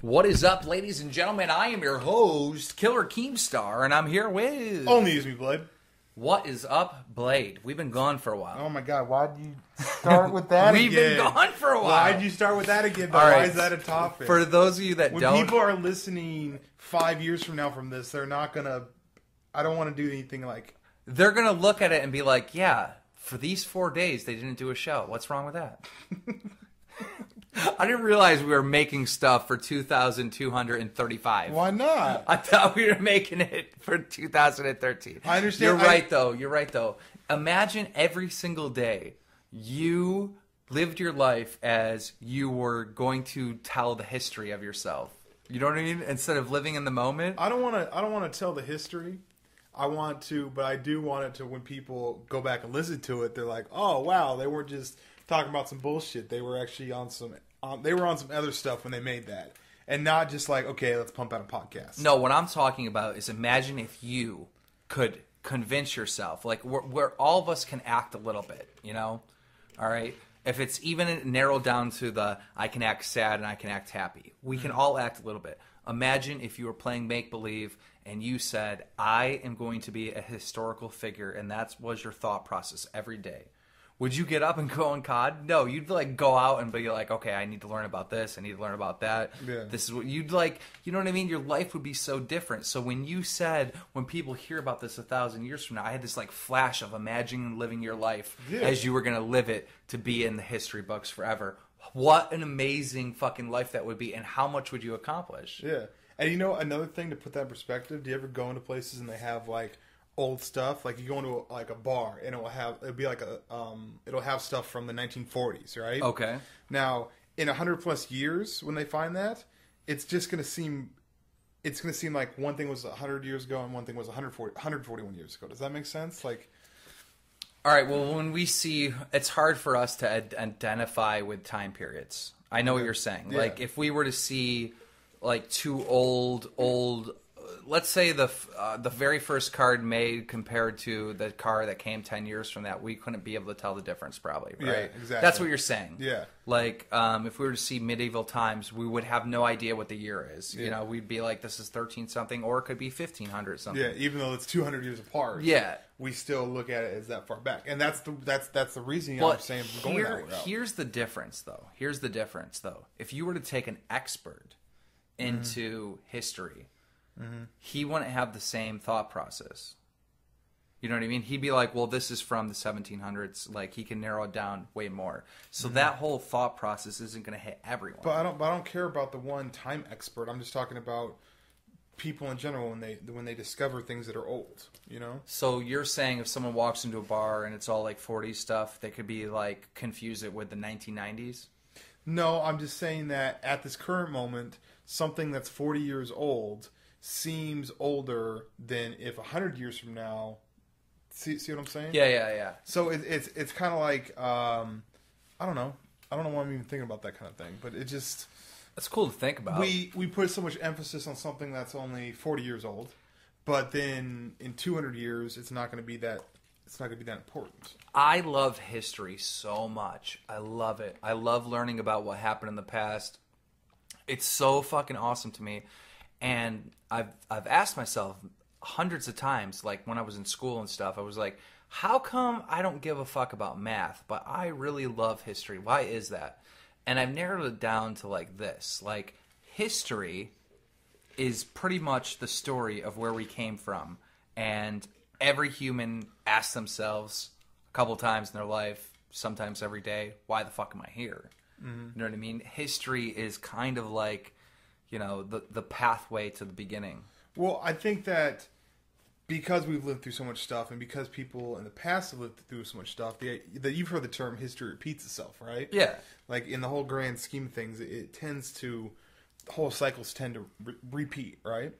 What is up, ladies and gentlemen? I am your host, Killer Keemstar, and I'm here with... Only use me, Blade. What is up, Blade? We've been gone for a while. Oh my god, why'd you start with that We've been gone for a while. Why'd you start with that again, though? All right. Why is that a topic? For those of you that when don't... people are listening 5 years from now from this, they're not gonna... I don't want to do anything like... They're gonna look at it and be like, yeah, for these 4 days, they didn't do a show. What's wrong with that? I didn't realize we were making stuff for 2,235. Why not? I thought we were making it for 2013. I understand. You're right, though. You're right, though. Imagine every single day you lived your life as you were going to tell the history of yourself. You know what I mean? Instead of living in the moment. I don't want to tell the history. I want to, but I do want it to. When people go back and listen to it, they're like, "Oh, wow, they weren't just talking about some bullshit. They were actually on some. They were on some other stuff when they made that, and not just like, okay, let's pump out a podcast." No, what I'm talking about is imagine if you could convince yourself, like where all of us can act a little bit, you know? All right? If it's even narrowed down to the I can act sad and I can act happy, we can all act a little bit. Imagine if you were playing make-believe and you said, I am going to be a historical figure, and that was your thought process every day. Would you get up and go on COD? No, you'd like go out and be like, okay, I need to learn about this. I need to learn about that. Yeah. This is what you'd like. You know what I mean? Your life would be so different. So when you said, when people hear about this 1,000 years from now, I had this like flash of imagining living your life as you were going to live it to be in the history books forever. What an amazing fucking life that would be, and how much would you accomplish? Yeah. And you know, another thing to put that in perspective, do you ever go into places and they have like old stuff? Like you go into like a bar and it'll have stuff from the 1940s, right? Okay. Now, in 100 plus years, when they find that, it's going to seem like one thing was 100 years ago and one thing was 141 years ago. Does that make sense? Like, all right, well, when we see, it's hard for us to identify with time periods. I know what you're saying. Yeah. Like, if we were to see, like, two old, let's say the very first card made compared to the car that came 10 years from that, we couldn't be able to tell the difference, probably, right? Yeah, exactly. That's what you're saying. Yeah. Like, if we were to see medieval times, we would have no idea what the year is. Yeah. You know, we'd be like, this is 13-something, or it could be 1,500-something. Yeah, even though it's 200 years apart. Yeah. We still look at it as that far back. And that's the reason I'm saying going that route. Here's the difference, though. If you were to take an expert into history, he wouldn't have the same thought process. You know what I mean? He'd be like, well, this is from the 1700s. Like, he can narrow it down way more. So that whole thought process isn't going to hit everyone. But I don't care about the one time expert. I'm just talking about people in general when they discover things that are old, you know? So you're saying if someone walks into a bar and it's all like 40s stuff, they could be like confuse it with the 1990s? No, I'm just saying that at this current moment, something that's 40 years old seems older than if 100 years from now. See what I'm saying? Yeah. So it's kind of like I don't know why I'm even thinking about that kind of thing, but it just that's cool to think about. We put so much emphasis on something that's only 40 years old, but then in 200 years it's not going to be that. It's not going to be that important. I love history so much. I love it. I love learning about what happened in the past. It's so fucking awesome to me. And I've asked myself hundreds of times, like when I was in school and stuff, I was like, how come I don't give a fuck about math, but I really love history? Why is that? And I've narrowed it down to like this. Like, history is pretty much the story of where we came from. And every human asks themselves a couple times in their life, sometimes every day, why the fuck am I here? Mm-hmm. You know what I mean? History is kind of like, you know, the pathway to the beginning. Well, I think that because we've lived through so much stuff, and because people in the past have lived through so much stuff, that you've heard the term history repeats itself, right? Yeah. Like, in the whole grand scheme of things, it tends to, whole cycles tend to repeat, right?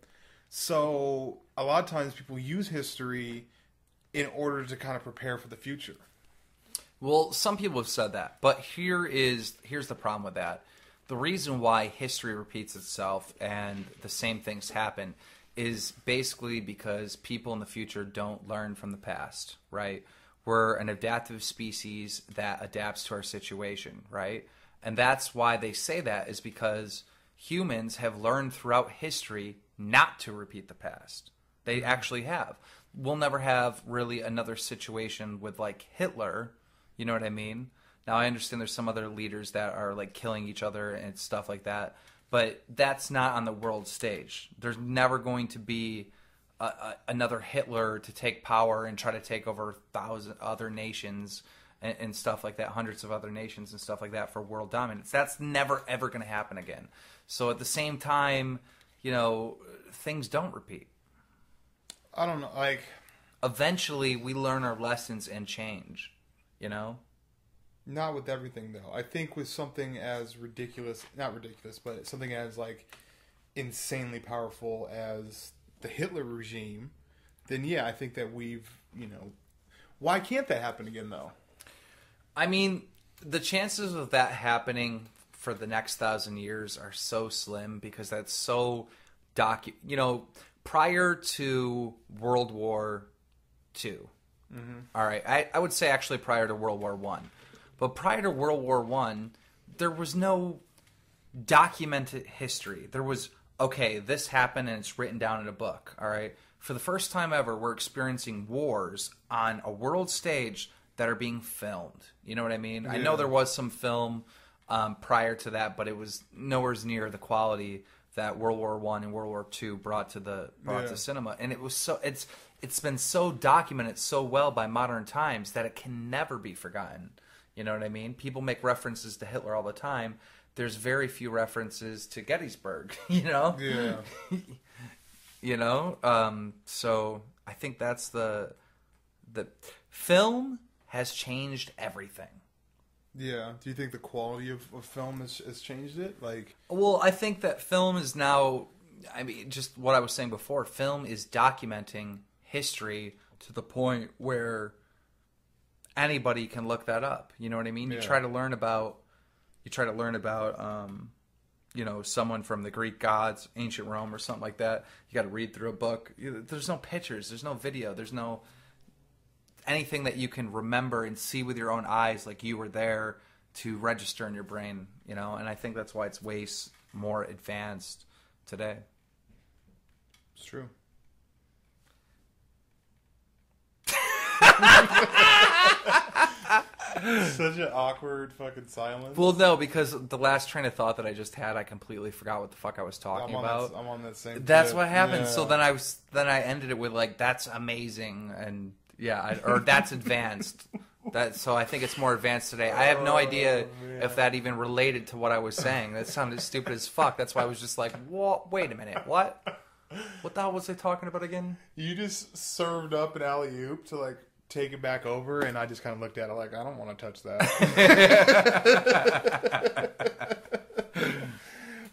So a lot of times people use history in order to kind of prepare for the future. Well, some people have said that, but here's the problem with that. The reason why history repeats itself and the same things happen is basically because people in the future don't learn from the past, right? We're an adaptive species that adapts to our situation, right? And that's why they say that, is because humans have learned throughout history not to repeat the past. They actually have. We'll never have really another situation with like Hitler. You know what I mean? Now I understand there's some other leaders that are like killing each other and stuff like that, but that's not on the world stage. There's never going to be another Hitler to take power and try to take over 1,000 other nations and stuff like that, hundreds of other nations and stuff like that for world dominance. That's never ever going to happen again. So at the same time, you know, things don't repeat. I don't know, like... Eventually, we learn our lessons and change, you know? Not with everything, though. I think with something as ridiculous... Not ridiculous, but something as, like, insanely powerful as the Hitler regime, then, yeah, I think that we've, you know... Why can't that happen again, though? I mean, the chances of that happening for the next 1,000 years are so slim because that's so... You know... Prior to World War II, all right, I would say actually prior to World War I, but prior to World War I, there was no documented history. There was, okay, this happened and it's written down in a book, all right? For the first time ever, we're experiencing wars on a world stage that are being filmed. You know what I mean? Yeah. I know there was some film prior to that, but it was nowhere near the quality that World War I and World War II brought to cinema, and it was so it's been so documented so well by modern times that it can never be forgotten. You know what I mean? People make references to Hitler all the time. There's very few references to Gettysburg. You know? Yeah. You know? So I think that's the film has changed everything. Yeah. Do you think the quality of film has changed it? Like, well, I think that film is now, I mean, just what I was saying before, film is documenting history to the point where anybody can look that up. You know what I mean? Yeah. You try to learn about, you know, someone from the Greek gods, ancient Rome or something like that. You got to read through a book. There's no pictures. There's no video. There's no anything that you can remember and see with your own eyes like you were there to register in your brain, you know? And I think that's why it's way more advanced today. It's true. Such an awkward fucking silence. Well, no, because the last train of thought that I just had, I completely forgot what the fuck I was talking about. I'm on that same That's tip. what happened. Yeah. So then I ended it with like, that's amazing, and yeah, or that's advanced. So I think it's more advanced today. I have no idea if that even related to what I was saying. That sounded stupid as fuck. That's why I was just like, what? Wait a minute, what? What the hell was I talking about again? You just served up an alley-oop to like take it back over, and I just kind of looked at it like, I don't want to touch that.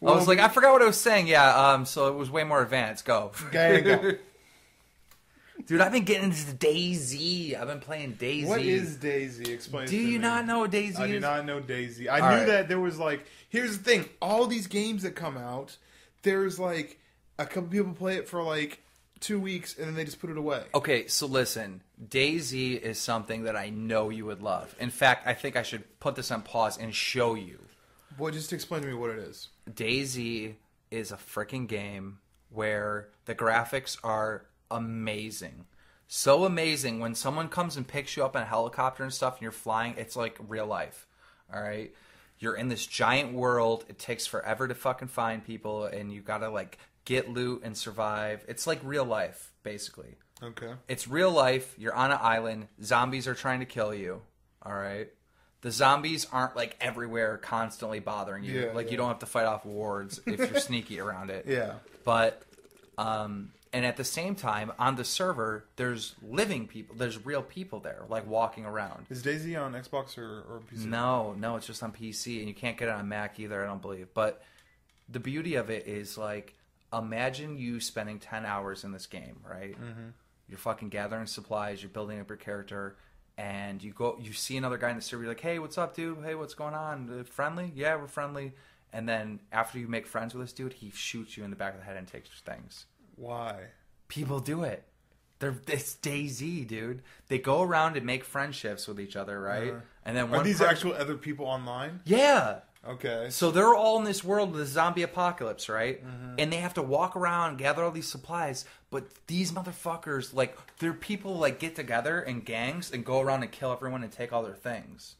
I was like, I forgot what I was saying. Yeah, so it was way more advanced. Go. Go. Dude, I've been getting into DayZ. I've been playing DayZ. What is DayZ? Explain to me. Do you not know what DayZ is? I do not know DayZ. I knew that there was like... Here's the thing. All these games that come out, there's like... A couple people play it for like 2 weeks, and then they just put it away. Okay, so listen. DayZ is something that I know you would love. In fact, I think I should put this on pause and show you. Well, just explain to me what it is. DayZ is a freaking game where the graphics are amazing. So amazing. When someone comes and picks you up in a helicopter and stuff and you're flying, it's like real life. All right? You're in this giant world. It takes forever to fucking find people, and you gotta like get loot and survive. It's like real life, basically. Okay. It's real life. You're on an island. Zombies are trying to kill you. All right? The zombies aren't like everywhere constantly bothering you. Yeah, you don't have to fight off wards if you're sneaky around it. Yeah. But and at the same time, on the server, there's living people. There's real people there, like walking around. Is DayZ on Xbox or PC? No, it's just on PC, and you can't get it on Mac either, I don't believe. But the beauty of it is, like, imagine you spending 10 hours in this game, right? Mm-hmm. You're fucking gathering supplies, you're building up your character, and you see another guy in the server, you're like, hey, what's up, dude? Hey, what's going on? Friendly? Yeah, we're friendly. And then after you make friends with this dude, he shoots you in the back of the head and takes your things. Why? People do it. It's DayZ, dude. They go around and make friendships with each other, right? And then are these actual other people online? Yeah. Okay. So they're all in this world of the zombie apocalypse, right? And they have to walk around and gather all these supplies. But these motherfuckers, like, their people, like, get together in gangs and go around and kill everyone and take all their things.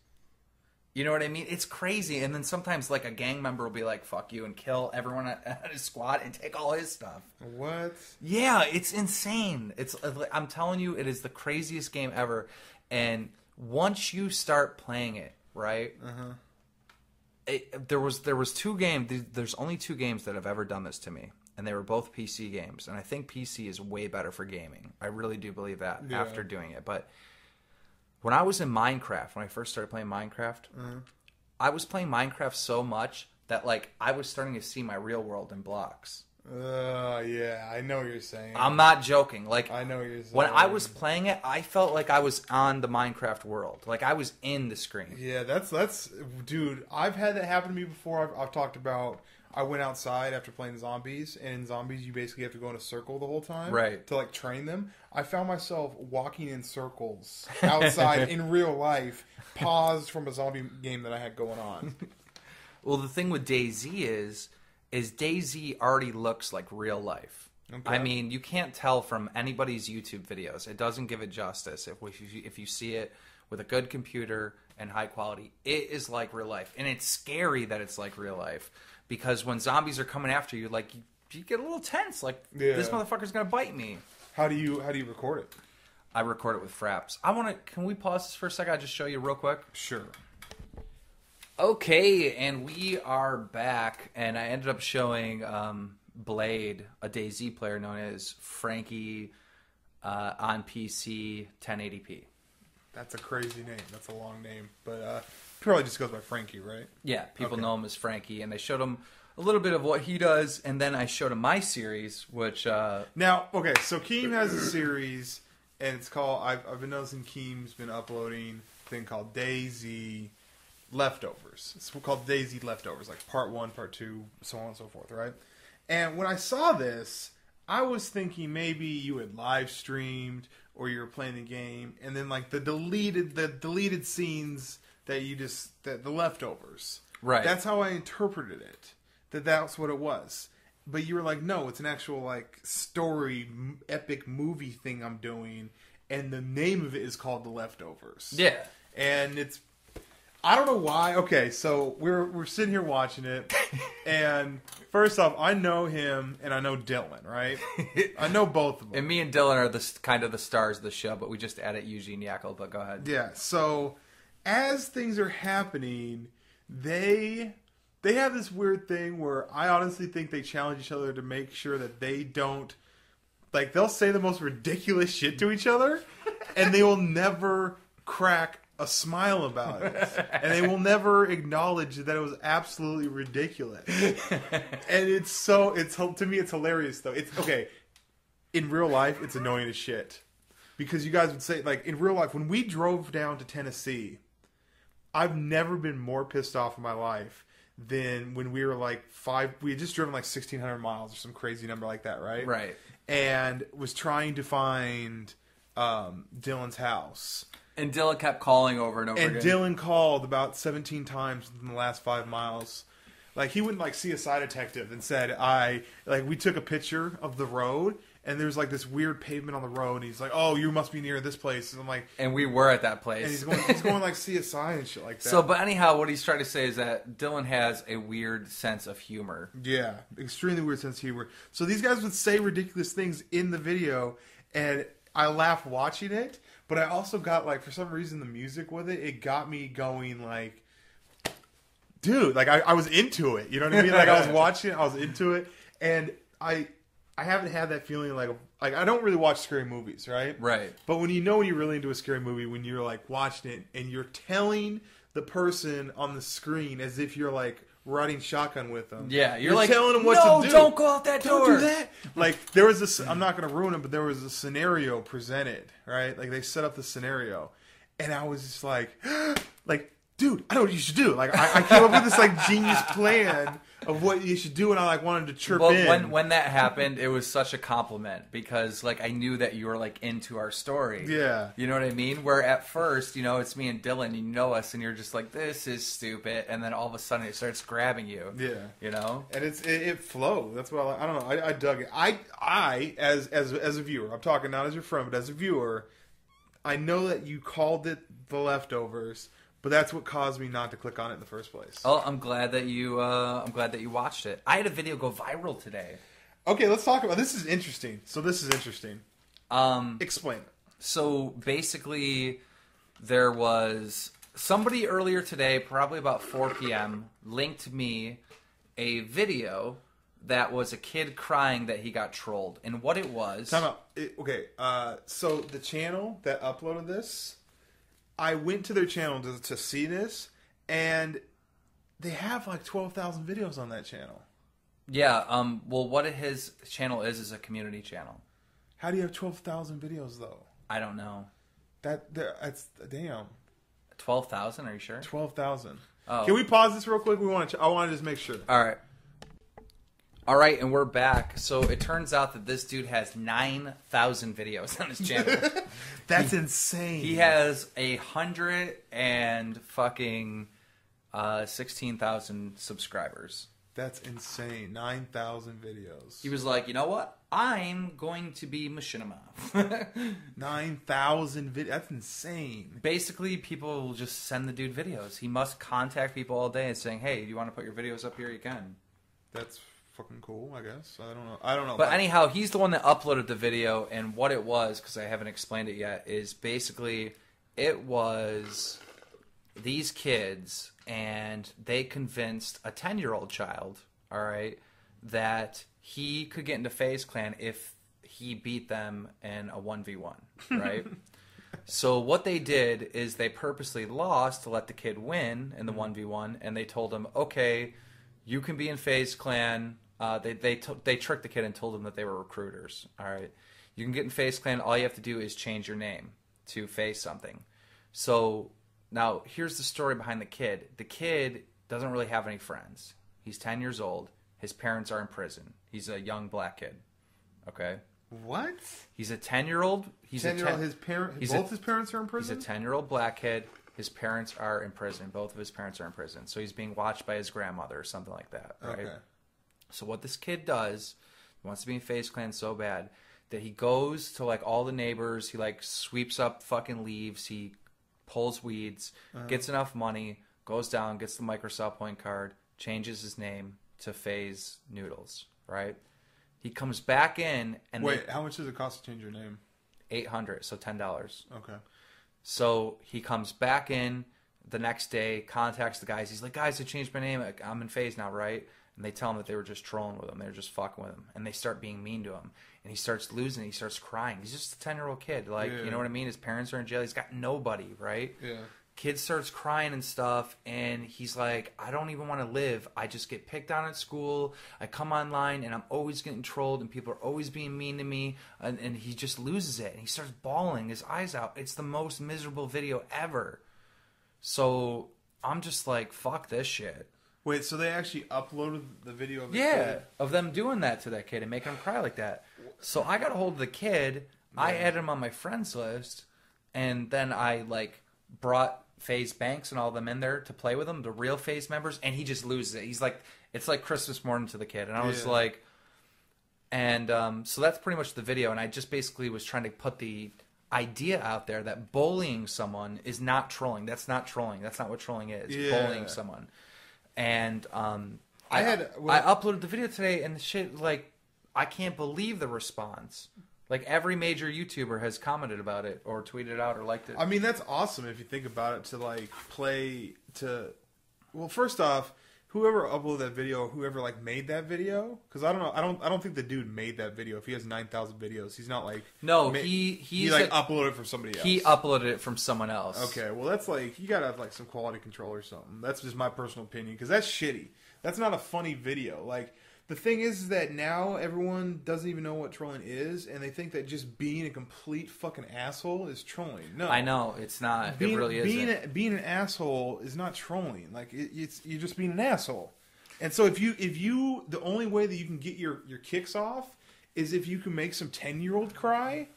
You know what I mean? It's crazy. And then sometimes, like, a gang member will be like, fuck you, and kill everyone at his squad and take all his stuff. What? Yeah, it's insane. I'm telling you, it is the craziest game ever. And once you start playing it, right? There was 2 games. There's only 2 games that have ever done this to me, and they were both PC games. And I think PC is way better for gaming. I really do believe that after doing it. But when I was in Minecraft, when I first started playing Minecraft, I was playing Minecraft so much that, like, I was starting to see my real world in blocks. Yeah, I know what you're saying. I'm not joking. Like, I know what you're saying. When I was playing it, I felt like I was on the Minecraft world. Like, I was in the screen. Yeah, that's dude, I've had that happen to me before. I've talked about, I went outside after playing zombies, and in zombies you basically have to go in a circle the whole time. Right. To, like, train them. I found myself walking in circles outside in real life, paused from a zombie game that I had going on. Well, the thing with DayZ is DayZ already looks like real life. Okay. I mean, you can't tell from anybody's YouTube videos. It doesn't give it justice. If you see it with a good computer and high quality, it is like real life. And it's scary that it's like real life. Because when zombies are coming after you, like, you get a little tense. Like, this motherfucker's going to bite me. How do you record it? I record it with Fraps. Can we pause this for a second? I'll just show you real quick. Sure. Okay, and we are back, and I ended up showing Blade, a DayZ player known as Frankie, on PC 1080p. That's a crazy name. That's a long name, but probably just goes by Frankie, right? Yeah, people know him as Frankie, and I showed him a little bit of what he does, and then I showed him my series, which... Now, okay, so Keem has a series, and it's called... I've been noticing Keem's been uploading a thing called DayZ Leftovers. It's called DayZ Leftovers, like part 1, part 2, so on and so forth, right? And when I saw this, I was thinking maybe you had live streamed or you were playing the game, and then like the deleted scenes that the leftovers. Right. That's how I interpreted it. That's what it was. But you were like, no, it's an actual like story, epic movie thing I'm doing, and the name of it is called The Leftovers. Yeah. And it's, I don't know why. Okay, so we're sitting here watching it, and first off, I know him and I know Dylan, right? I know both of them. And me and Dylan are kind of the stars of the show, but we just added Eugene Yackel, but go ahead. Yeah, so as things are happening, they have this weird thing where I honestly think they challenge each other to make sure that they don't, like, they'll say the most ridiculous shit to each other, and they will never crack a smile about it, and they will never acknowledge that it was absolutely ridiculous. And to me it's hilarious though. It's okay. In real life, it's annoying as shit, because you guys would say, like, in real life, when we drove down to Tennessee, I've never been more pissed off in my life than when we were like we had just driven like 1,600 miles or some crazy number like that, right? Right. And was trying to find Dylan's house. And Dylan kept calling over and over again. And Dylan called about 17 times in the last 5 miles. Like, he wouldn't, like, see a side detective and said, we took a picture of the road, and there's, like, this weird pavement on the road, and he's like, oh, you must be near this place. And I'm like... And we were at that place. And he's going like, CSI and shit like that. So, but anyhow, what he's trying to say is that Dylan has a weird sense of humor. Yeah, extremely weird sense of humor. So these guys would say ridiculous things in the video, and I laughed watching it, but I also got, like, for some reason, the music with it, it got me going, like, dude, like, I was into it, you know what I mean? Like, I was watching it, I was into it, and I haven't had that feeling, like, I don't really watch scary movies, right? Right. But when you're really into a scary movie, when you're, like, watching it, and you're telling the person on the screen as if you're, like, riding shotgun with them. Yeah, you're like, telling them what to do. No, don't go out that door. Don't do that. Like, there was this, I'm not going to ruin it, but there was a scenario presented, right? Like, they set up the scenario, and I was just like, dude, I know what you should do. Like, I came up with this, like, genius plan of what you should do, and I like wanted to chirp well, in. when that happened, it was such a compliment because like I knew that you were like into our story. Yeah. You know what I mean? Where at first, you know, it's me and Dylan, you know us, and you're just like, this is stupid, and then all of a sudden it starts grabbing you. Yeah. You know? And it flowed. That's what I don't know. I dug it. I as a viewer, I'm talking not as your friend, but as a viewer, I know that you called it The Leftovers, but that's what caused me not to click on it in the first place. Oh, I'm glad that you watched it. I had a video go viral today. Okay, let's talk about this. Is interesting. So this is interesting. Explain it. So basically, there was somebody earlier today, probably about 4 p.m., linked me a video that was a kid crying that he got trolled. And what it was... Time out. Okay, so the channel that uploaded this, I went to their channel to see this, and they have like 12,000 videos on that channel. Yeah, well, what his channel is a community channel. How do you have 12,000 videos, though? I don't know. That's damn. 12,000? Are you sure? 12,000. Oh. Can we pause this real quick? I want to just make sure. All right, and we're back. So it turns out that this dude has 9,000 videos on his channel. That's insane. He has 16,000 subscribers. That's insane. 9,000 videos. He was like, you know what? I'm going to be Machinima. 9,000 videos. That's insane. Basically, people will just send the dude videos. He must contact people all day and saying, hey, do you want to put your videos up here? You can. That's fucking cool, I guess. I don't know. But anyhow, he's the one that uploaded the video, and what it was, because I haven't explained it yet, is basically it was these kids, and they convinced a 10-year-old child, all right, that he could get into FaZe Clan if he beat them in a 1v1, right? So what they did is they purposely lost to let the kid win in the 1v1, and they told him, okay, you can be in FaZe Clan. They tricked the kid and told him that they were recruiters. All right, you can get in FaZe Clan. All you have to do is change your name to FaZe something. So now here's the story behind the kid. The kid doesn't really have any friends. He's 10 years old. His parents are in prison. He's a young black kid. Okay. What? He's a 10-year-old. He's 10-year-old. His parents are in prison. He's a 10-year-old black kid. His parents are in prison. Both of his parents are in prison. So he's being watched by his grandmother or something like that. Right? Okay. So what this kid does, he wants to be in FaZe Clan so bad that he goes to like all the neighbors. He like sweeps up fucking leaves. He pulls weeds, gets enough money, goes down, gets the Microsoft point card, changes his name to FaZe Noodles. Right? He comes back in and wait, how much does it cost to change your name? $800, so $10. Okay. So he comes back in the next day, contacts the guys. He's like, guys, I changed my name. I'm in FaZe now, right? And they tell him that they were just trolling with him. They were just fucking with him. And they start being mean to him. And he starts losing. He starts crying. He's just a 10-year-old kid. Like, you know what I mean? His parents are in jail. He's got nobody, right? Yeah. Kid starts crying and stuff. And he's like, I don't even want to live. I just get picked on at school. I come online and I'm always getting trolled. And people are always being mean to me. And he just loses it. And he starts bawling his eyes out. It's the most miserable video ever. So I'm just like, fuck this shit. Wait, so they actually uploaded the video of the kid? Of them doing that to that kid and making him cry like that. So I got a hold of the kid. Yeah. I added him on my friends list, and then I like brought FaZe Banks and all of them in there to play with him, the real FaZe members, and he just loses it. He's like, it's like Christmas morning to the kid, and I was like, and so that's pretty much the video, and I just basically was trying to put the idea out there that bullying someone is not trolling. That's not trolling. That's not what trolling is. Bullying someone. And I uploaded the video today, and the shit, like, I can't believe the response. Like, every major YouTuber has commented about it or tweeted it out or liked it. I mean, that's awesome if you think about it, to, like, well, first off, whoever uploaded that video, whoever, like, made that video, because I don't know, I don't think the dude made that video. If he has 9,000 videos, he's not, like... No, he uploaded it from somebody else. He uploaded it from someone else. Okay, well, that's, like, you gotta have, like, some quality control or something. That's just my personal opinion, because that's shitty. That's not a funny video. Like, the thing is that now everyone doesn't even know what trolling is, and they think that just being a complete fucking asshole is trolling. No. I know, it's not. It really isn't. Being an asshole is not trolling. Like, you're just being an asshole. And so if you the only way that you can get your kicks off is if you can make some 10-year-old cry,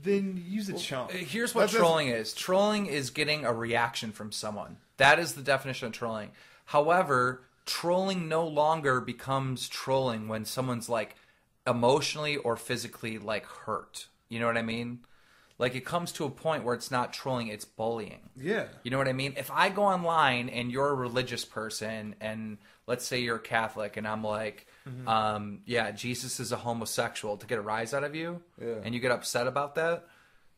then use a chump. Here's what trolling is. Trolling is getting a reaction from someone. That is the definition of trolling. However, trolling no longer becomes trolling when someone's like emotionally or physically like hurt. You know what I mean? Like it comes to a point where it's not trolling, it's bullying. Yeah. You know what I mean? If I go online and you're a religious person and let's say you're a Catholic and I'm like, yeah, Jesus is a homosexual to get a rise out of you, and you get upset about that,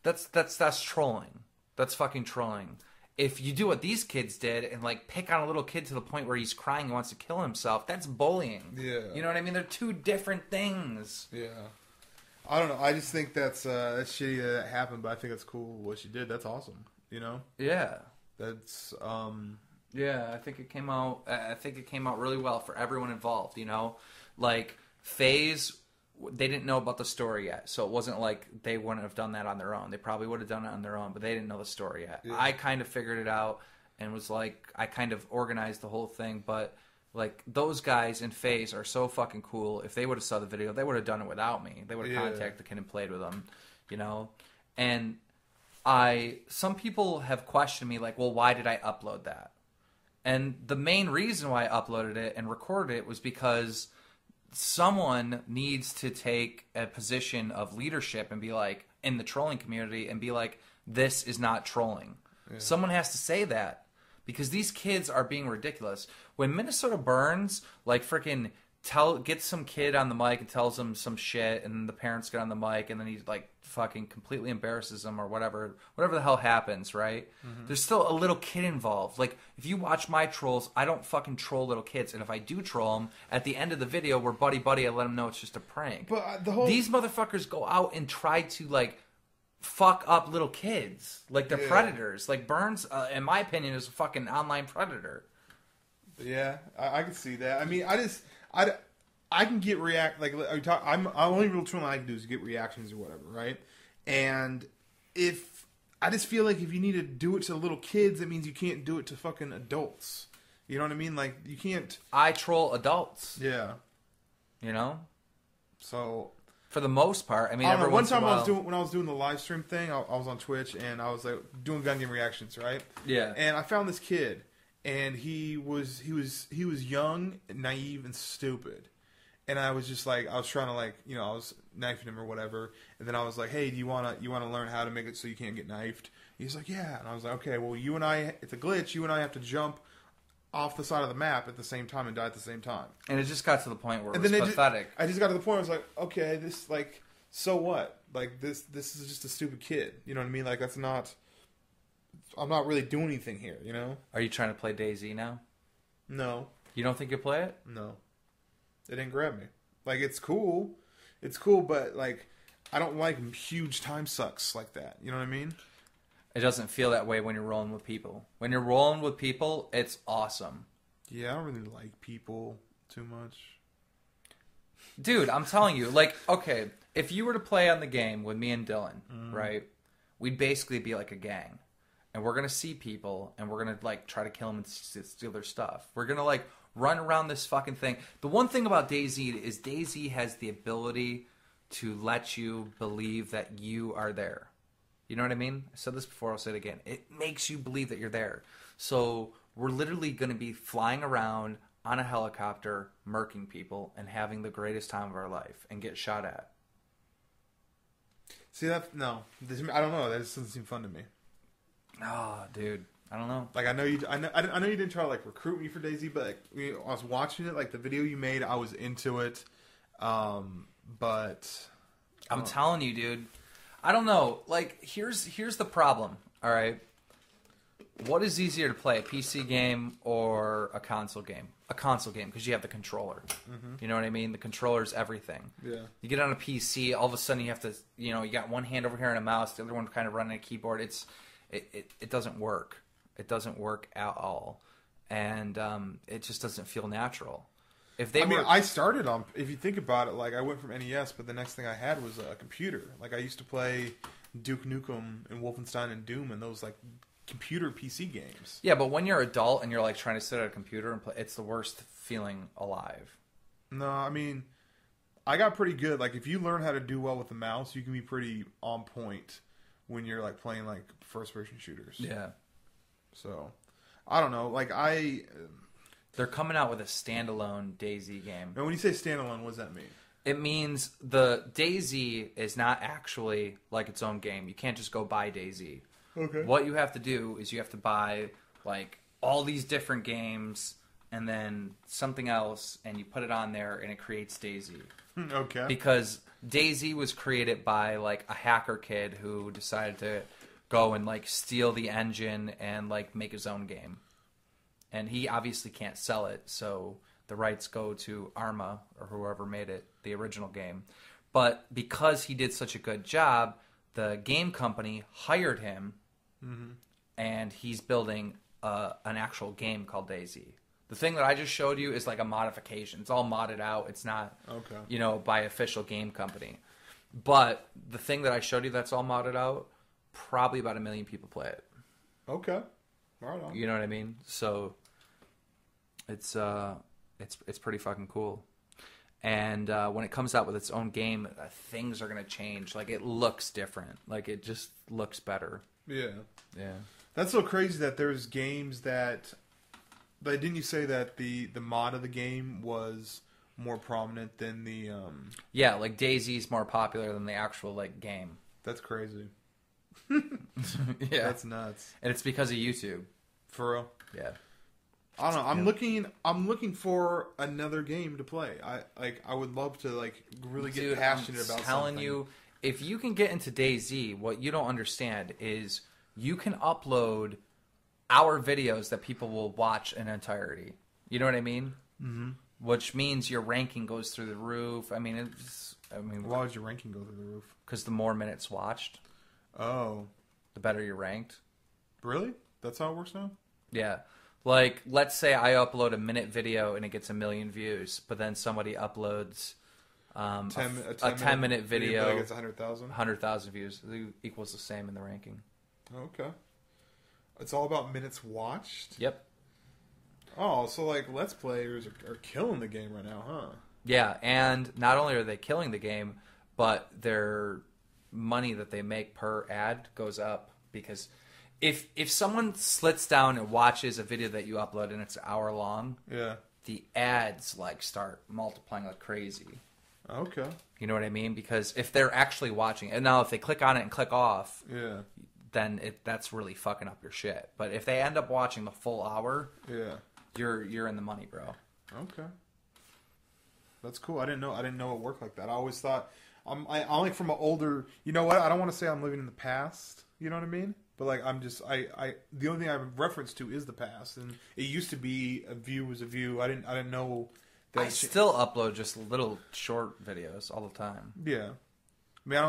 that's trolling. That's fucking trolling. If you do what these kids did and like pick on a little kid to the point where he's crying and wants to kill himself, that's bullying. Yeah. You know what I mean? They're two different things. Yeah. I don't know. I just think that's shitty that happened, but I think it's cool what she did. That's awesome. You know? Yeah. That's yeah, I think it came out really well for everyone involved, you know? Like FaZe, they didn't know about the story yet, so it wasn't like they wouldn't have done that on their own. They probably would have done it on their own, but they didn't know the story yet. Yeah. I kind of figured it out and was like, I kind of organized the whole thing, but like those guys in FaZe are so fucking cool. If they would have saw the video, they would have done it without me. They would have contacted the kid and played with them, you know? And some people have questioned me like, well, why did I upload that? And the main reason why I uploaded it and recorded it was because someone needs to take a position of leadership and be like, in the trolling community, and be like, this is not trolling. Yeah. Someone has to say that. Because these kids are being ridiculous. When Minnesota Burns, like, freaking gets some kid on the mic and tells him some shit, and the parents get on the mic, and then he, like, fucking completely embarrasses them or whatever the hell happens, right? Mm-hmm. There's still a little kid involved. Like, if you watch my trolls, I don't fucking troll little kids. And if I do troll them, at the end of the video, we're buddy-buddy, I let them know it's just a prank. But these motherfuckers go out and try to, like, fuck up little kids. Like, they're predators. Like, Burns, in my opinion, is a fucking online predator. Yeah, I can see that. I mean, I can get I'm only real trolling I can do is get reactions or whatever, right? And if I just feel like if you need to do it to little kids, that means you can't do it to fucking adults. You know what I mean? Like, you can't. I troll adults. Yeah. You know? So for the most part, I mean, every one time when I was doing the live stream thing, I was on Twitch and I was like doing gun game reactions, right? Yeah. And I found this kid, and he was young, naive, and stupid. And I was just like, I was trying to like, you know, I was knifing him or whatever. And then I was like, hey, do you wanna learn how to make it so you can't get knifed? He's like, yeah. And I was like, okay, well, it's a glitch. You and I have to jump off the side of the map at the same time and die at the same time. And it just got to the point where it was pathetic. I just got to the point where I was like, okay, this, like, so what? Like, this is just a stupid kid. You know what I mean? Like, I'm not really doing anything here, you know? Are you trying to play DayZ now? No. You don't think you'll play it? No. It didn't grab me. Like, it's cool. It's cool, but, like, I don't like huge time sucks like that. You know what I mean? It doesn't feel that way when you're rolling with people. When you're rolling with people, it's awesome. Yeah, I don't really like people too much. Dude, I'm telling you, like, okay, if you were to play on the game with me and Dylan, right, we'd basically be like a gang. And we're going to see people, and we're going to, like, try to kill them and steal their stuff. We're going to, like, run around this fucking thing. The one thing about DayZ is DayZ has the ability to let you believe that you are there. You know what I mean? I said this before, I'll say it again. It makes you believe that you're there. So we're literally going to be flying around on a helicopter, murking people, and having the greatest time of our life, and get shot at. See, I don't know. That just doesn't seem fun to me. Oh, dude. I don't know. Like, I know you didn't try to, like, recruit me for DayZ, but, like, I was watching it, like, the video you made, I was into it. But I'm telling you, dude. I don't know. Like, here's the problem, all right? What is easier to play, a PC game or a console game? A console game, because you have the controller. Mm-hmm. You know what I mean? The controller's everything. Yeah. You get on a PC, all of a sudden you have to, you know, you got one hand over here on a mouse, the other one kind of running a keyboard. It doesn't work. It doesn't work at all. And it just doesn't feel natural. I started on, if you think about it, like, I went from NES, but the next thing I had was a computer. Like, I used to play Duke Nukem and Wolfenstein and Doom, and those, like, computer PC games. Yeah, but when you're adult and you're like trying to sit at a computer and play, it's the worst feeling alive. No, I mean, I got pretty good. Like, if you learn how to do well with the mouse, you can be pretty on point when you're like playing like first person shooters. Yeah. So, I don't know. Like, they're coming out with a standalone DayZ game. and when you say standalone, what does that mean? It means the DayZ is not actually like its own game. You can't just go buy DayZ. Okay. What you have to do is you have to buy like all these different games and then something else, and you put it on there, and it creates DayZ. Okay. Because DayZ was created by like a hacker kid who decided to go and like steal the engine and like make his own game. And he obviously can't sell it, so the rights go to Arma or whoever made it, the original game. But because he did such a good job, the game company hired him, and he's building an actual game called DayZ. The thing that I just showed you is like a modification. It's all modded out. It's not, by official game company. But the thing that I showed you that's all modded out, probably about 1 million people play it. Okay. Right on. You know what I mean? So it's pretty fucking cool. And when it comes out with its own game, things are going to change. Like, it looks different. Like, it just looks better. Yeah. Yeah. That's so crazy that there's games that... But didn't you say that the mod of the game was more prominent than the... Yeah, like DayZ is more popular than the actual like game. That's crazy. Yeah. That's nuts. And it's because of YouTube. For real? Yeah. I don't know. I'm looking for another game to play. I would love to like really get passionate about. I'm telling you, if you can get into DayZ, what you don't understand is you can upload our videos that people will watch in entirety. You know what I mean? Mm-hmm. Which means your ranking goes through the roof. I mean, why would your ranking go through the roof? Because the more minutes watched, the better you're ranked. Really? That's how it works now? Yeah. Like, let's say I upload a minute video and it gets 1 million views, but then somebody uploads a 10-minute video that gets 100,000? 100,000 views. It equals the same in the ranking. Okay. It's all about minutes watched? Yep. Oh, so like Let's Players are killing the game right now, huh? Yeah, and not only are they killing the game, but their money that they make per ad goes up, because if someone slits down and watches a video that you upload and it's an hour long, the ads like start multiplying like crazy. Okay. You know what I mean? Because if they're actually watching, and now if they click on it and click off, then that's really fucking up your shit. But if they end up watching the full hour, you're in the money, bro. Okay. That's cool. I didn't know it worked like that. I always thought I'm like from an older. You know what? I don't want to say I'm living in the past. You know what I mean? But like I'm just the only thing I reference to is the past, and it used to be a view was a view. I didn't know that. I still upload just little short videos all the time. Yeah, I mean I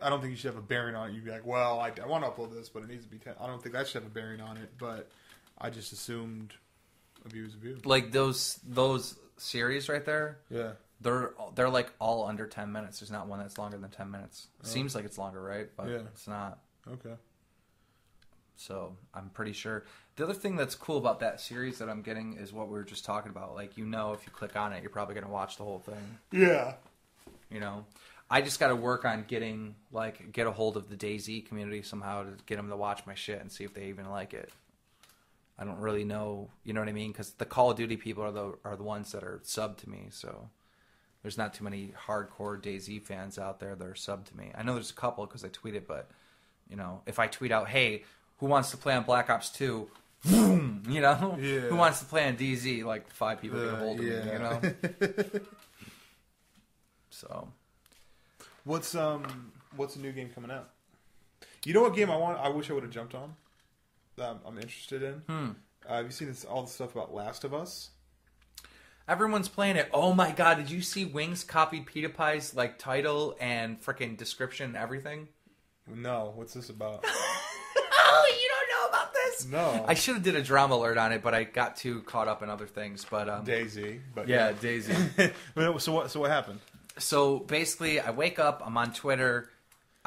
don't think you should have a bearing on it. You'd be like, well, I want to upload this, but it needs to be 10. I don't think that should have a bearing on it. But I just assumed a view is a view. Like those series right there. Yeah. They're like all under 10 minutes. There's not one that's longer than 10 minutes. It seems like it's longer, right? But it's not. Okay. So I'm pretty sure. The other thing that's cool about that series that I'm getting is what we were just talking about. Like, if you click on it, you're probably going to watch the whole thing. Yeah. You know? I just got to work on get a hold of the DayZ community somehow to get them to watch my shit and see if they even like it. I don't really know, you know what I mean? Because the Call of Duty people are the ones that are subbed to me, so there's not too many hardcore DayZ fans out there that are subbed to me. I know there's a couple because I tweeted, but, you know, if I tweet out, hey, who wants to play on Black Ops 2? Boom! You know? Yeah. Who wants to play on DayZ? Like, 5 people get a hold of me, you know? So. What's a new game coming out? You know what game I wish I would have jumped on? That I'm interested in? Have you seen all the stuff about Last of Us? Everyone's playing it. Oh my god, did you see Wings copied PewDiePie's like title and freaking description and everything? No, what's this about? Oh, you don't know about this? No. I should have did a drama alert on it, but I got too caught up in other things. But DayZ. But yeah, DayZ. So what happened? So basically, I wake up, I'm on Twitter,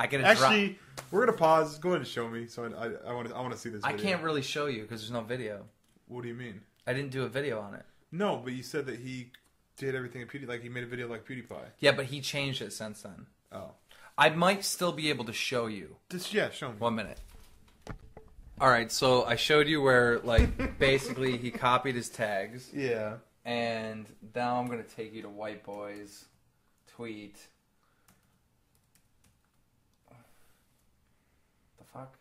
I get a Actually, we're gonna pause. Go ahead and show me. So I want to see this. I Video. can't really show you because there's no video. What do you mean? I didn't do a video on it. No, but you said that he did everything like he made a video like PewDiePie. Yeah, but he changed it since then. Oh. I might still be able to show you. Show me. 1 minute. All right, so I showed you where, like, basically he copied his tags. Yeah. And now I'm going to take you to White Boy's tweet. The fuck?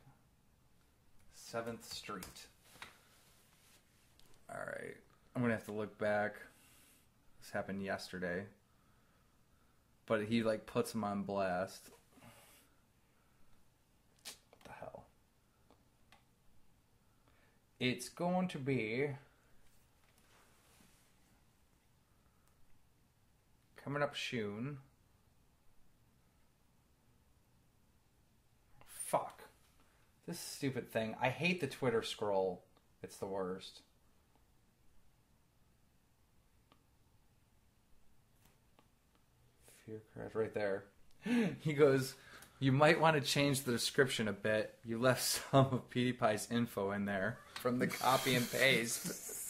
7th Street. All right. I'm going to have to look back. This happened yesterday. But he, like, puts him on blast. What the hell? It's going to be... coming up soon. Fuck. This stupid thing. I hate the Twitter scroll. It's the worst. Fear crash right there. He goes, you might want to change the description a bit. You left some of PewDiePie's info in there from the copy and paste.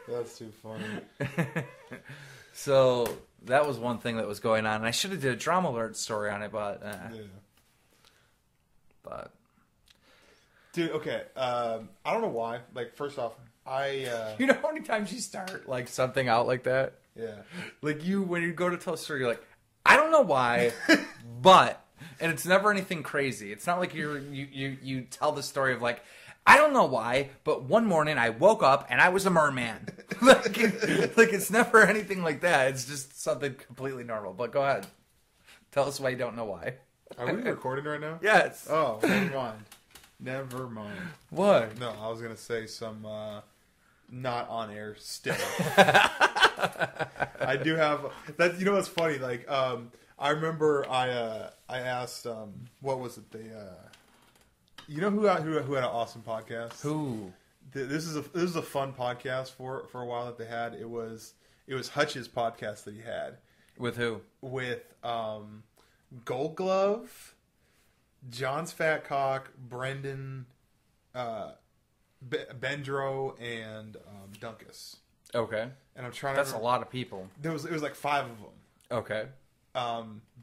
That's too funny. So that was one thing that was going on. And I should have did a drama alert story on it, but yeah. But dude, okay. I don't know why. Like, first off, you know how many times you start like something out like that? Yeah. Like when you go to tell a story, you're like, I don't know why, but, and it's never anything crazy. It's not like you tell the story of like, I don't know why, but one morning I woke up and I was a merman. like it's never anything like that. It's just something completely normal. But go ahead. Tell us why you don't know why. Are we recording right now? Yes. Oh, never mind. Never mind. What? No, I was going to say some not on air stuff. I do have that. You know what's funny? Like, I remember I asked, what was it? You know who had an awesome podcast? Who? This is a fun podcast for a while that they had. It was Hutch's podcast that he had. With who? With Gold Glove, John's Fat Cock, Brendan, Bendro, and Dunkus. Okay. And I'm trying to. That's a lot of people. It was like 5 of them. Okay.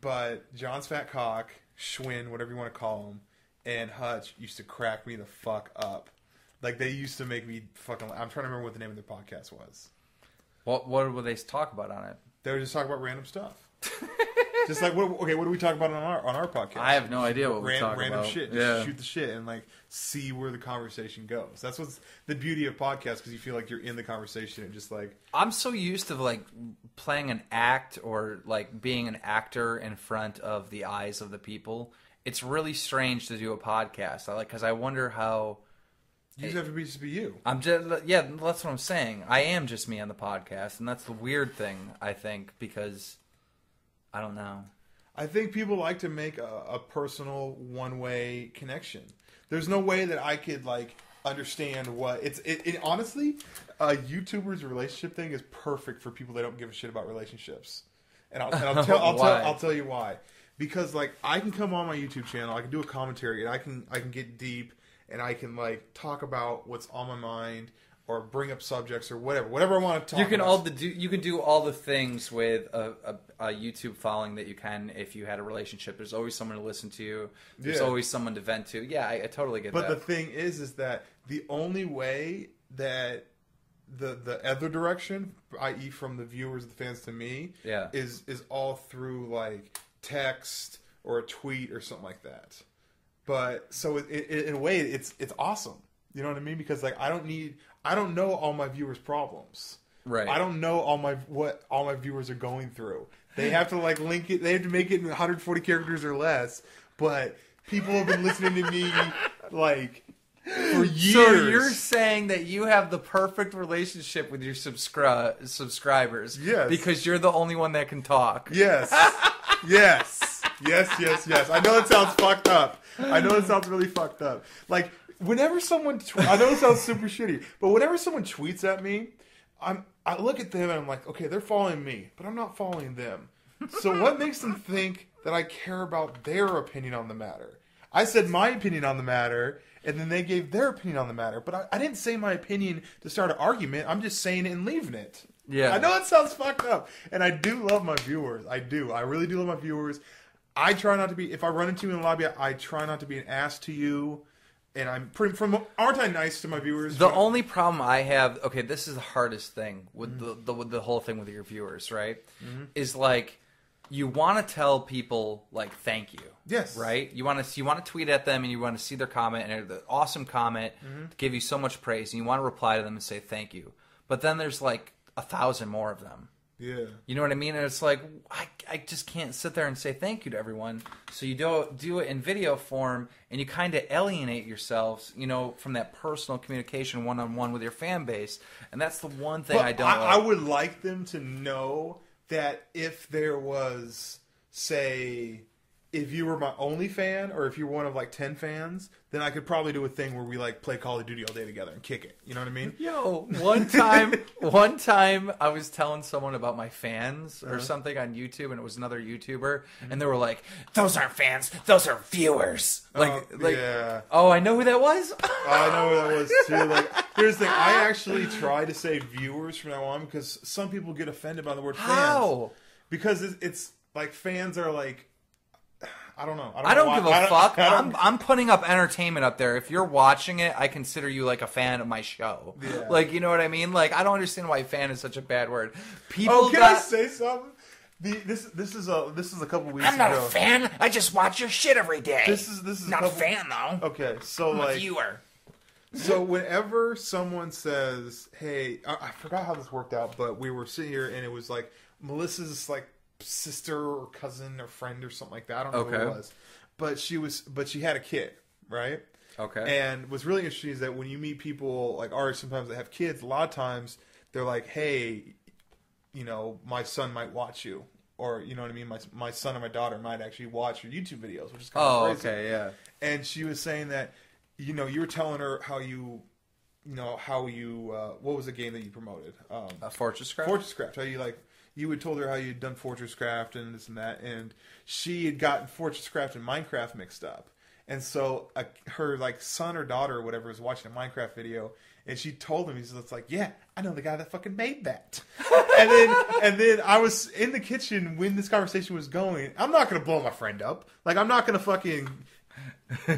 But John's Fat Cock, Schwinn, whatever you want to call him, and Hutch used to crack me the fuck up. Like, they used to make me fucking... I'm trying to remember what the name of their podcast was. What would they talk about on it? They would just talk about random stuff. Just like, what do we talk about on our podcast? I have no idea what we talk about. Random shit. Just shoot the shit and, like, see where the conversation goes. That's what's the beauty of podcasts, because you feel like you're in the conversation and just, like... I'm so used to, like, playing an act or, like, being an actor in front of the eyes of the people. It's really strange to do a podcast. Because I wonder how... You just have to just be you. Yeah, that's what I'm saying. I am just me on the podcast, and that's the weird thing, I think, because I don't know. I think people like to make a personal one-way connection. There's no way that I could like understand what it honestly, a YouTuber's relationship thing is perfect for people that don't give a shit about relationships. And I'll tell you why. Because like I can come on my YouTube channel, I can do a commentary, and I can get deep. And I can like talk about what's on my mind, or bring up subjects, or whatever I want to talk. You can do all the things with a YouTube following that you can if you had a relationship. There's always someone to listen to. There's always someone to vent to. Yeah, I totally get that. But the thing is that the only way that the other direction, i.e., from the viewers, the fans to me, is all through like text or a tweet or something like that. But so in a way, it's awesome. You know what I mean? Because like I don't know all my viewers' problems. Right. I don't know what all my viewers are going through. They have to like link it. They have to make it in 140 characters or less. But people have been listening to me like for years. So you're saying that you have the perfect relationship with your subscribers? Yes. Because you're the only one that can talk. Yes. Yes. I know it sounds fucked up. I know it sounds really fucked up. Like, whenever someone... I know it sounds super shitty, but whenever someone tweets at me, I look at them and I'm like, okay, they're following me, but I'm not following them. So what makes them think that I care about their opinion on the matter? I said my opinion on the matter, and then they gave their opinion on the matter. But I didn't say my opinion to start an argument. I'm just saying it and leaving it. Yeah. I know that sounds fucked up. And I do love my viewers. I do. I really do love my viewers. I try not to be, if I run into you in the lobby, I try not to be an ass to you. And aren't I nice to my viewers? The only problem I have, okay, this is the hardest thing with the whole thing with your viewers, right? Mm-hmm. Is like, you want to tell people like thank you. Yes. Right? You want to tweet at them and you want to see their comment and the awesome comment to give you so much praise and you want to reply to them and say thank you. But then there's like 1,000 more of them. Yeah. You know what I mean? And it's like I just can't sit there and say thank you to everyone. So you do it in video form and you kind of alienate yourselves, you know, from that personal communication one-on-one with your fan base. And that's the one thing I don't like. I would like them to know that if there was, say, if you were my only fan, or if you're one of like 10 fans, then I could probably do a thing where we like play Call of Duty all day together and kick it. You know what I mean? Yo, one time I was telling someone about my fans or something on YouTube, and it was another YouTuber, and they were like, "Those aren't fans, those are viewers." Yeah. Oh, I know who that was. I know who that was too. Like, here's the thing: I actually try to say viewers from now on because some people get offended by the word fans. How? Because it's like fans are like. I don't know. I don't give a fuck. I'm putting up entertainment up there. If you're watching it, I consider you like a fan of my show. Yeah. Like, you know what I mean? Like, I don't understand why fan is such a bad word. Can I say something? This is a couple weeks ago. I'm not a fan. I just watch your shit every day. This is not a fan though. Okay, so I'm a viewer. So whenever someone says, "Hey," I forgot how this worked out, but we were sitting here and it was like Melissa's like sister or cousin or friend or something like that. I don't know who it was. But she had a kid, right? Okay. And what's really interesting is that when you meet people like artists sometimes that have kids, a lot of times they're like, "Hey, you know, my son might watch you." Or, you know what I mean? My son or my daughter might actually watch your YouTube videos, which is kind of crazy. Okay, yeah. And she was saying that, you know, you were telling her how what was the game that you promoted? Fortress Craft? Fortress Craft. How you had told her how you'd done Fortress Craft and this and that, and she had gotten Fortress Craft and Minecraft mixed up. And so her like son or daughter or whatever was watching a Minecraft video, and she told him, it's like, "Yeah, I know the guy that fucking made that." and then I was in the kitchen when this conversation was going. I'm not gonna blow my friend up. Like, I'm not gonna fucking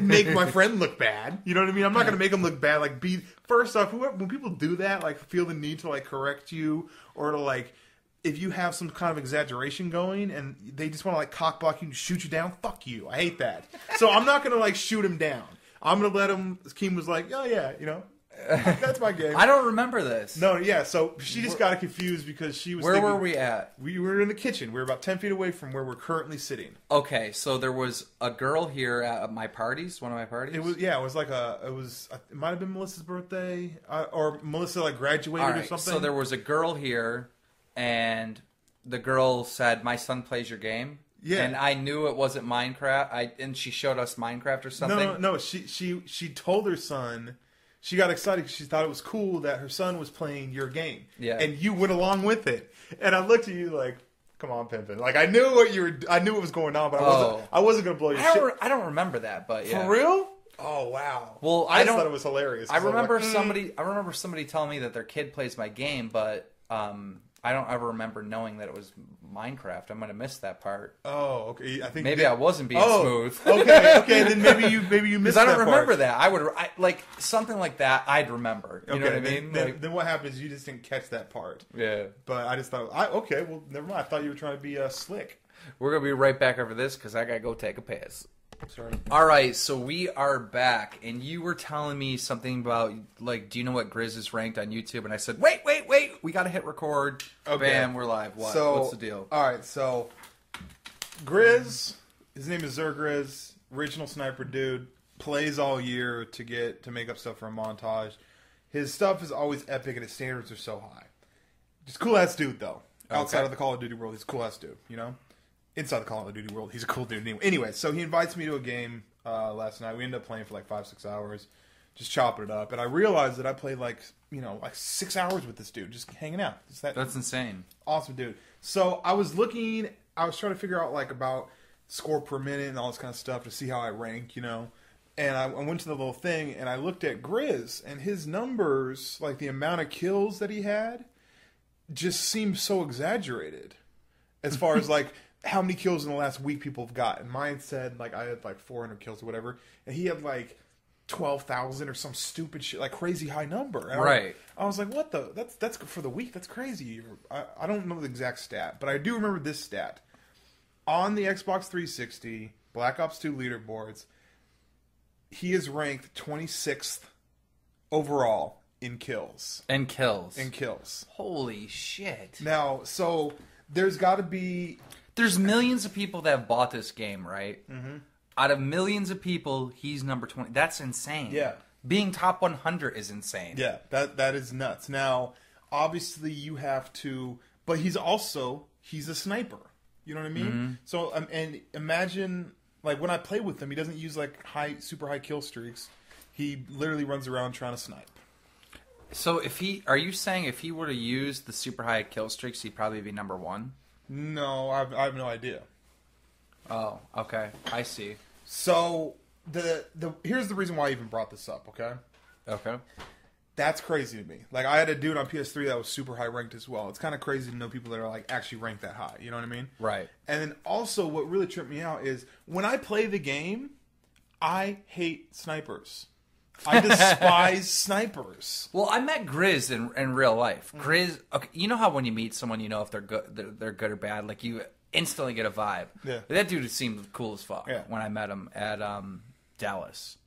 make my friend look bad. You know what I mean? I'm not gonna make him look bad. Like, first off, when people do that, like, feel the need to like correct you or to like. If you have some kind of exaggeration going and they just want to like cockblock you and shoot you down, fuck you. I hate that. So I'm not going to like shoot him down. I'm going to let him. Keem was like, "Oh yeah, you know, that's my game." I don't remember this. No, yeah. So she just got confused because she was. Where were we at? We were in the kitchen. We were about 10 feet away from where we're currently sitting. Okay, so there was a girl here at my parties, one of my parties. It was it might have been Melissa's birthday or Melissa like graduated or something. So there was a girl here. And the girl said, "My son plays your game." Yeah. And I knew it wasn't Minecraft. And she showed us Minecraft or something. No. She told her son. She got excited because she thought it was cool that her son was playing your game. Yeah. And you went along with it. And I looked at you like, "Come on, Pimpin'." Like, I knew what was going on, but I wasn't going to blow your shit. I don't remember that, but yeah. For real? Oh wow. Well, I just thought it was hilarious. I remember somebody telling me that their kid plays my game, but I don't ever remember knowing that it was Minecraft. I might have missed that part. Oh, okay. I think maybe I wasn't being smooth. Okay. Then maybe you missed that part. Because I don't remember that. I would like something like that. I'd remember. You know what I mean? Then what happens? You just didn't catch that part. Yeah. But I just thought, okay, well, never mind. I thought you were trying to be slick. We're gonna be right back after this because I gotta go take a piss. Sorry. All right, so we are back, and you were telling me something about, like, do you know what Griz is ranked on YouTube? And I said, wait, we got to hit record. Okay. Bam, we're live. What's the deal? All right, so Griz, his name is Griz, original sniper dude, plays all year to make up stuff for a montage. His stuff is always epic, and his standards are so high. Just cool-ass dude, though. Outside of the Call of Duty world, he's a cool-ass dude, you know? Inside the Call of Duty world, he's a cool dude. Anyway, so he invites me to a game last night. We ended up playing for like 5-6 hours, just chopping it up. And I realized that I played like 6 hours with this dude, just hanging out. That's insane. Awesome dude. So I was looking I was trying to figure out like about score per minute and all this kind of stuff to see how I rank, you know. And I went to the little thing and I looked at Griz and his numbers, like the amount of kills that he had, just seemed so exaggerated. As far as like how many kills in the last week people have gotten. Mine said like I had like 400 kills or whatever, and he had like 12,000 or some stupid shit, like crazy high number. And Right. I was like, what the? That's for the week. That's crazy. I don't know the exact stat, but I do remember this stat. On the Xbox 360 Black Ops 2 leaderboards, he is ranked 26th overall in kills. And kills. In kills. Holy shit. Now, so there's got to be... There's millions of people that have bought this game, right? Mm-hmm. Out of millions of people, he's number 20. That's insane. Yeah. Being top 100 is insane. Yeah, that is nuts. Now, obviously you have to... But he's a sniper. You know what I mean? Mm-hmm. So, and imagine, like, when I play with him, he doesn't use, like, super high kill streaks. He literally runs around trying to snipe. So, are you saying if he were to use the super high kill streaks, he'd probably be number 1? No, I have no idea. Oh, okay. I see. So, here's the reason why I even brought this up, okay? Okay. That's crazy to me. Like, I had a dude on PS3 that was super high ranked as well. It's kind of crazy to know people that are, like, actually ranked that high. You know what I mean? Right. And then also what really tripped me out is when I play the game, I hate snipers. I despise snipers. Well, I met Griz in real life. Griz, okay, you know how when you meet someone, you know if they're good or bad. Like you instantly get a vibe. Yeah. That dude seemed cool as fuck. Yeah. When I met him at Dallas,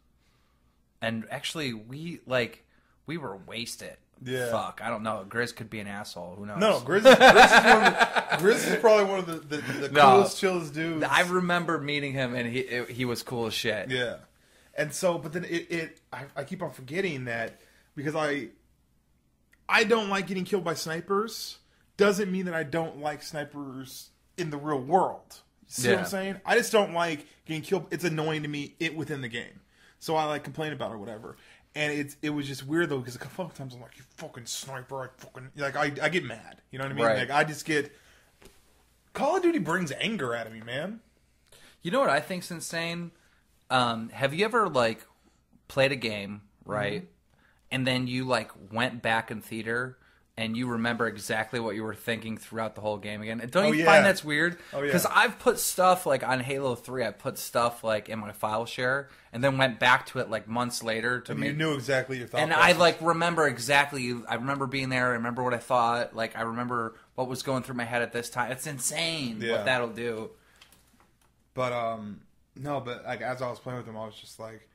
and actually we were wasted. Yeah. Fuck, I don't know. Griz could be an asshole. Who knows? No, Griz is probably one of the coolest, chillest dudes. I remember meeting him, and he was cool as shit. Yeah. And so, but then I keep on forgetting that because I don't like getting killed by snipers. Doesn't mean that I don't like snipers in the real world. See what I'm saying? I just don't like getting killed. It's annoying to me within the game. So I like complain about it or whatever. And it was just weird though because a couple of times I'm like, you fucking sniper, I get mad. You know what I mean? Right. Like I just get Call of Duty brings anger out of me, man. You know what I think's insane? Have you ever like played a game, right? And then you like went back in theater and you remember exactly what you were thinking throughout the whole game again? And don't you find that's weird? Oh, yeah. Because I've put stuff like on Halo 3, I put stuff like in my file share and then went back to it like months later to make... You knew exactly your thought and process. I like remember exactly, I remember being there, I remember what I thought, like I remember what was going through my head at this time. It's insane what that'll do. But no, but like as I was playing with him, I was just like,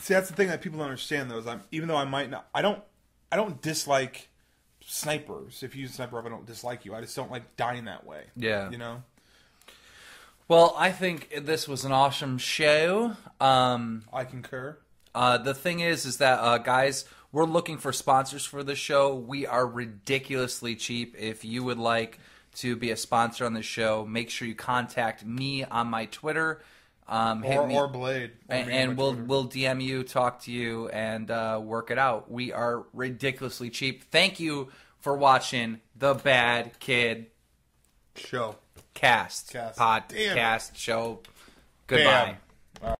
see, that's the thing that people don't understand though. Is even though I might not, I don't dislike snipers. If you use a sniper, I don't dislike you. I just don't like dying that way. Yeah, you know. Well, I think this was an awesome show. I concur. The thing is that guys, we're looking for sponsors for the show. We are ridiculously cheap. If you would like to be a sponsor on the show, make sure you contact me on my Twitter. Or Blade. And we'll DM you, talk to you, and work it out. We are ridiculously cheap. Thank you for watching the Bad Kid Show. Podcast. Podcast show. Goodbye. Damn.